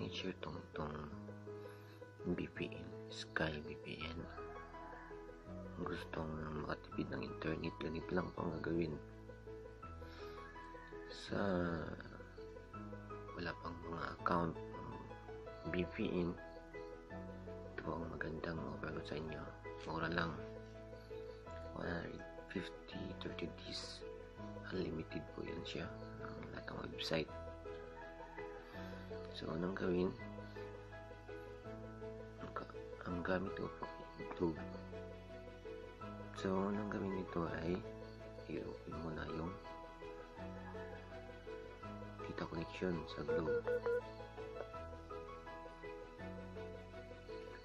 i-share tong VPN, Sky VPN. Gustong makatipid ng internet, ganito lang po ang gagawin. Sa wala pang mga account ng VPN, ito po ang magandang offer sa inyo. Mura lang, 150 30 days unlimited po yan siya ng lahat ng website. So anong gawin? Ang gamit ko po YouTube. So anong gawin nito ay i-open mo na yung data connection sa Globe.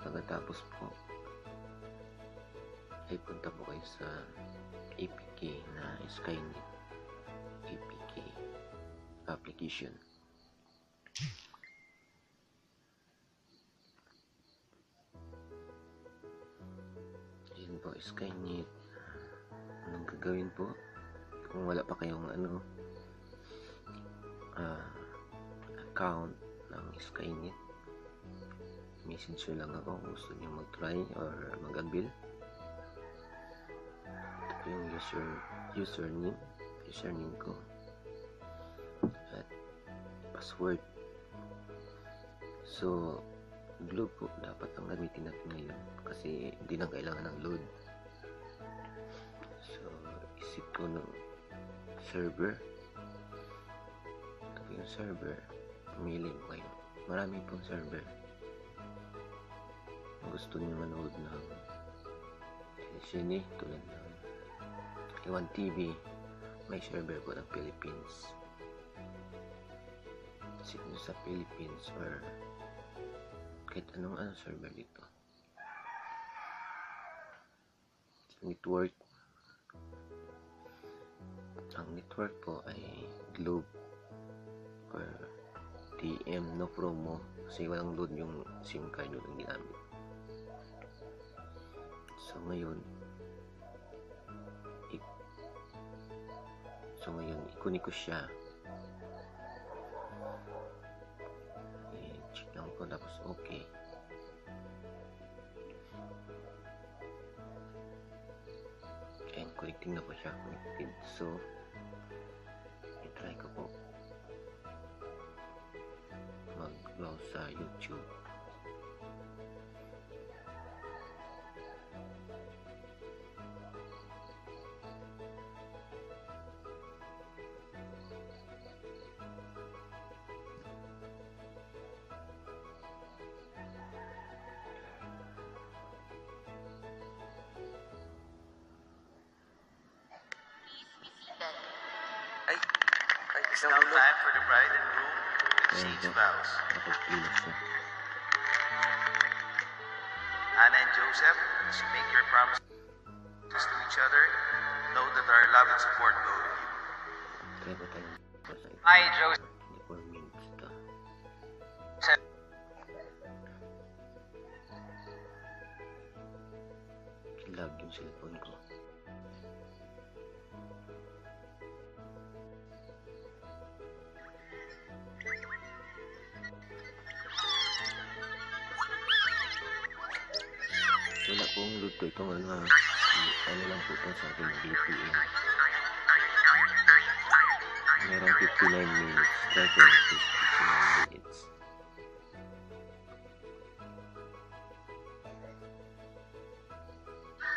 Pagkatapos po ay punta po kayo sa APK na Skynet APK application. Yan po, Skynet. Anong gagawin po kung wala pa kayong account ng Skynet? Message nyo lang ako kung gusto nyo mag-try or mag-avail. Ito yung username ko at password. So Globe po dapat ang gamitin natin ngayon kasi hindi na kailangan ng load. So isip ko ng server. Ito po yung server, pumili mo kayo. Marami pong server. Kung gusto nyo manood ng sine tulad ng Iwan TV, may server po ng Philippines. Sino sa Philippines or kahit anong server dito. Network. Ang network po ay Globe or TM, no promo kasi walang load yung SIM card yung ginamit. So ngayon ikunin ko siya. I-check lang ko tapos okay. And connecting na po siya, connected. So i-try ko po mag-browse sa YouTube. It's now time for the bride and groom to exchange vows. Anna and Joseph, as you make your promises to each other, know that our love and support go with you. Hi, Joseph. Lag yung cellphone ko. Wala pong load to itong ano lang po ito sa akin VPN. Meron 59 minutes. Try ko 59 minutes.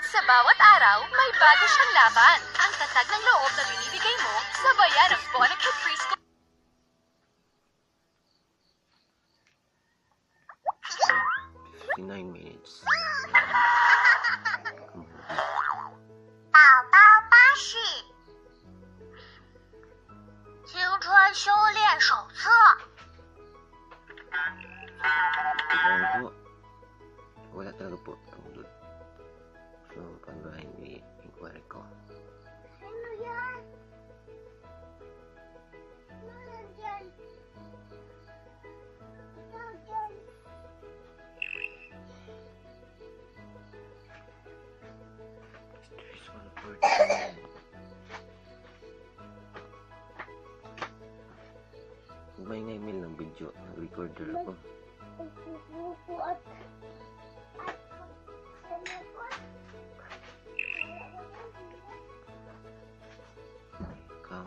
Sa bawat araw, may bago siyang laban. Ang tatag ng loob na binibigay mo, sabayan ng Bonacay Frisco. 59 minutes. 宝宝巴士，青春修炼手册。 Tignan po. Wala talaga po itong load. So, paano ba hindi inquiry ko? Ano yan? Maingay Emil ng video recorder ako. Ikaw.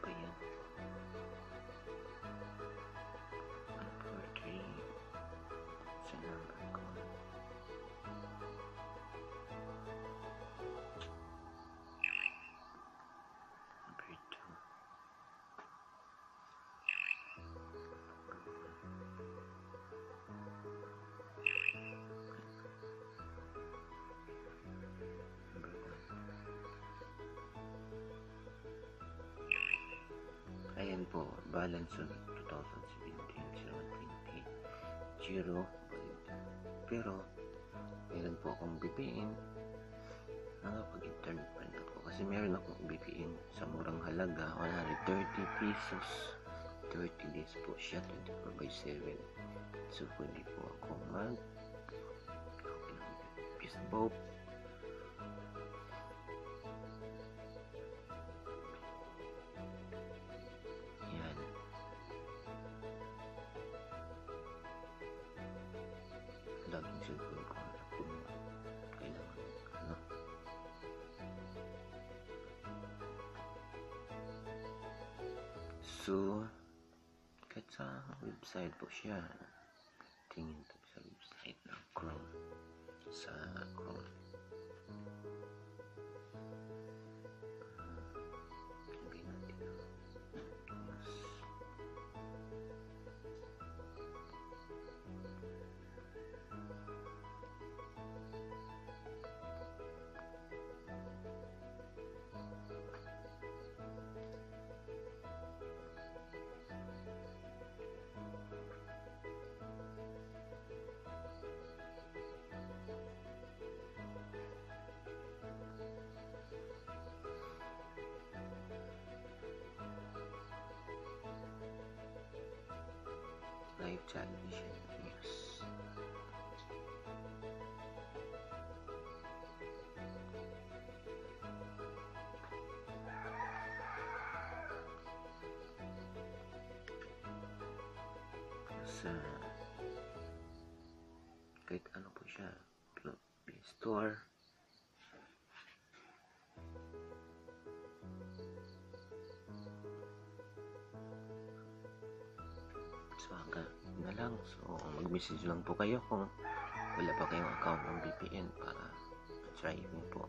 Ba yan? 143 sa number ko. Number 2. Number 1. Ayan po, balance on 2017, 0, 0. Pero, meron po akong BPN. Nakapag-internet pa rin ako. Kasi meron akong BPN sa murang halaga, 130 pesos. 30 days po siya, 24/7. So, pwede po ako Facebook. Yan. Daming cellphone ko na kung kailangan. Ano? So, kahit sa website po siya. Tingin po sa website ng Chrome. Sa Chrome. Lagay natin mas live television news. Sa kahit ano po siya, Play Store. So hanggang na lang. So mag-message lang po kayo kung wala pa kayong account ng VPN para try mo po.